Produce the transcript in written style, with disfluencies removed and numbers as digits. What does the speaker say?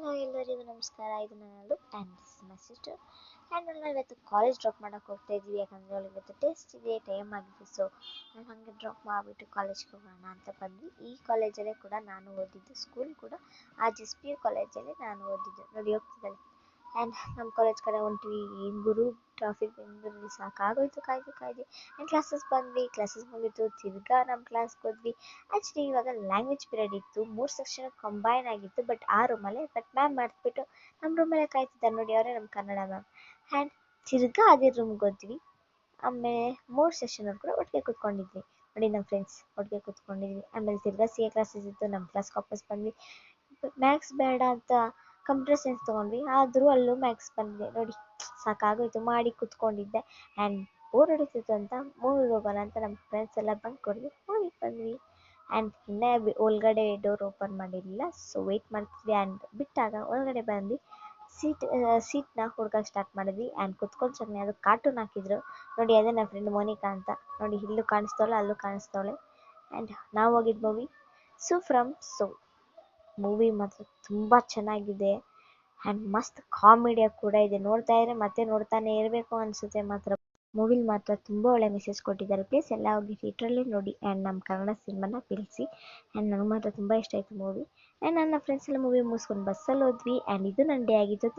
ಎಲ್ಲರಿಗೂ ನಮಸ್ಕಾರ. ಇದು ನಾನು and this is my sister. And ನಾವು ಇವತ್ತು ಕಾಲೇಜ್ ಡ್ರಾಪ್ ಮಾಡೋಕೆ ಹೋಗ್ತಾ ಇದ್ವಿ, ಯಾಕಂದರೆ ಅವಳು ಇವತ್ತು ಟೆಸ್ಟ್ ಇದೆ, ಟೈಮ್ ಆಗಿದೆ. ಸೊ ನಾವು ಹಾಗೆ ಡ್ರಾಪ್ ಮಾಡಿಬಿಟ್ಟು ಕಾಲೇಜ್ಗೆ ಹೋಗೋಣ ಅಂತ ಬಂದ್ವಿ. ಈ ಕಾಲೇಜಲ್ಲೇ ಕೂಡ ನಾನು ಓದಿದ್ದು, ಸ್ಕೂಲ್ ಕೂಡ RGSPU ಕಾಲೇಜಲ್ಲೇ ನಾನು ಓದಿದ್ದು. ನೋಡಿ ಹೋಗ್ತಿದ್ದಾಳೆ. ಆ್ಯಂಡ್ ನಮ್ಮ ಕಾಲೇಜ್ ಕಡೆ ಹೊಂಟ್ವಿ. ಏನು ಗುರು ಟ್ರಾಫಿಕ್ ಬೆಂಗಳೂರಲ್ಲಿ ಸಾಕಾಗೋಯ್ತು ಕಾಯ್ದು ಆ್ಯಂಡ್ ಕ್ಲಾಸಸ್ ಮುಗೀತು. ತಿರ್ಗಾ ನಮ್ಮ ಕ್ಲಾಸ್ಗೆ ಹೋದ್ವಿ. ಆ್ಯಕ್ಚುಲಿ ಇವಾಗ ಲ್ಯಾಂಗ್ವೇಜ್ ಪೀರಿಯಡ್ ಇತ್ತು, 3 ಸೆಕ್ಷನ್ ಕಂಬೈನ್ ಆಗಿತ್ತು. ಬಟ್ ಆ ರೂಮಲ್ಲೇ ಮ್ಯಾಮ್ ಮಾಡಿಸ್ಬಿಟ್ಟು ನಮ್ಮ ರೂಮಲ್ಲೇ ಕಾಯ್ತಿದ್ದಾರೆ. ನೋಡಿ ಅವರೇ ನಮ್ಮ ಕನ್ನಡ ಮ್ಯಾಮ್. ಆ್ಯಂಡ್ ತಿರ್ಗಾ ಅದೇ ರೂಮ್ಗೆ ಹೋದ್ವಿ. ಆಮೇಲೆ 3 ಸೆಷನ್ ಕೂಡ ಒಟ್ಟಿಗೆ ಕೂತ್ಕೊಂಡಿದ್ವಿ. ನೋಡಿ ನಮ್ಮ ಫ್ರೆಂಡ್ಸ್ ಒಟ್ಟಿಗೆ ಕೂತ್ಕೊಂಡಿದ್ವಿ. ಆಮೇಲೆ ತಿರ್ಗಾ CA ಕ್ಲಾಸಸ್ ಇತ್ತು, ನಮ್ಮ ಕ್ಲಾಸ್ಗೆ ವಾಪಸ್ ಬಂದ್ವಿ. ಮ್ಯಾಥ್ಸ್ ಬೇಡ ಅಂತ ಕಂಪ್ಯೂಟರ್ ಸೈನ್ಸ್ ತೊಗೊಂಡ್ವಿ, ಆದರೂ ಅಲ್ಲೂ ಮ್ಯಾಥ್ಸ್ ಬಂದಿದೆ. ನೋಡಿ ಸಾಕಾಗೋಯ್ತು, ಮಾಡಿ ಕೂತ್ಕೊಂಡಿದ್ದೆ. ಆ್ಯಂಡ್ ಬೋರ್ ಹೊಡಿತಿತ್ತು ಅಂತ ಮೂವಿಗೆ ಹೋಗೋಣ ಅಂತ ನಮ್ಮ ಫ್ರೆಂಡ್ಸ್ ಎಲ್ಲ ಬಂಕ್ ಹೊಡೆದು ಮೂವಿಗೆ ಬಂದ್ವಿ. ಆ್ಯಂಡ್ ಇನ್ನೇ ಒಳಗಡೆ ಡೋರ್ ಓಪನ್ ಮಾಡಿರಲಿಲ್ಲ, ಸೊ ವೆಯ್ಟ್ ಮಾಡ್ತಿದ್ವಿ. ಆ್ಯಂಡ್ ಬಿಟ್ಟಾಗ ಒಳಗಡೆ ಬಂದು ಸೀಟ್ನ ಹುಡ್ಕಕ್ಕೆ ಸ್ಟಾರ್ಟ್ ಮಾಡಿದ್ವಿ. ಆ್ಯಂಡ್ ಕುತ್ಕೊಂಡು ಚೆನ್ನಾಗಿ ಅದು ಕಾರ್ಟೂನ್ ಹಾಕಿದ್ರು. ನೋಡಿ ಅದೇ ನನ್ನ ಫ್ರೆಂಡ್ ಮೋನಿಕಾ ಅಂತ. ನೋಡಿ ಇಲ್ಲೂ ಕಾಣಿಸ್ತವಳೆ, ಅಲ್ಲೂ ಕಾಣಿಸ್ತವಳೆ. ಆ್ಯಂಡ್ ನಾವು ಹೋಗಿದ್ದು ಮೂವಿ ಫ್ರಮ್ ಸೊ. ಮೂವಿ ಮಾತ್ರ ತುಂಬ ಚೆನ್ನಾಗಿದೆ ಆ್ಯಂಡ್ ಮಸ್ತ್ ಕಾಮಿಡಿಯ ಕೂಡ ಇದೆ. ನೋಡ್ತಾ ಇದ್ರೆ ಮತ್ತೆ ನೋಡ್ತಾನೆ ಇರಬೇಕು ಅನಿಸುತ್ತೆ. ಮಾತ್ರ ಮೂವಿಲಿ ಮಾತ್ರ ತುಂಬ ಒಳ್ಳೆ ಮೆಸೇಜ್ ಕೊಟ್ಟಿದ್ದಾರೆ. ಪ್ಲೀಸ್ ಎಲ್ಲ ಹೋಗಿ ಥಿಯೇಟ್ರಲ್ಲಿ ನೋಡಿ ಆ್ಯಂಡ್ ನಮ್ಮ ಕನ್ನಡ ಸಿನಿಮಾನ ತಿಳಿಸಿ. ಆ್ಯಂಡ್ ನನಗೆ ಮಾತ್ರ ತುಂಬ ಇಷ್ಟ ಆಯಿತು ಮೂವಿ. ಆ್ಯಂಡ್ ನನ್ನ ಫ್ರೆಂಡ್ಸ್ ಎಲ್ಲ ಮೂವಿ ಮುಗಿಸ್ಕೊಂಡು ಬಸ್ಸಲ್ಲಿ ಹೋದ್ವಿ. ಆ್ಯಂಡ್ ಇದು ನನ್ನ ಡೇ ಆಗಿತ್ತು.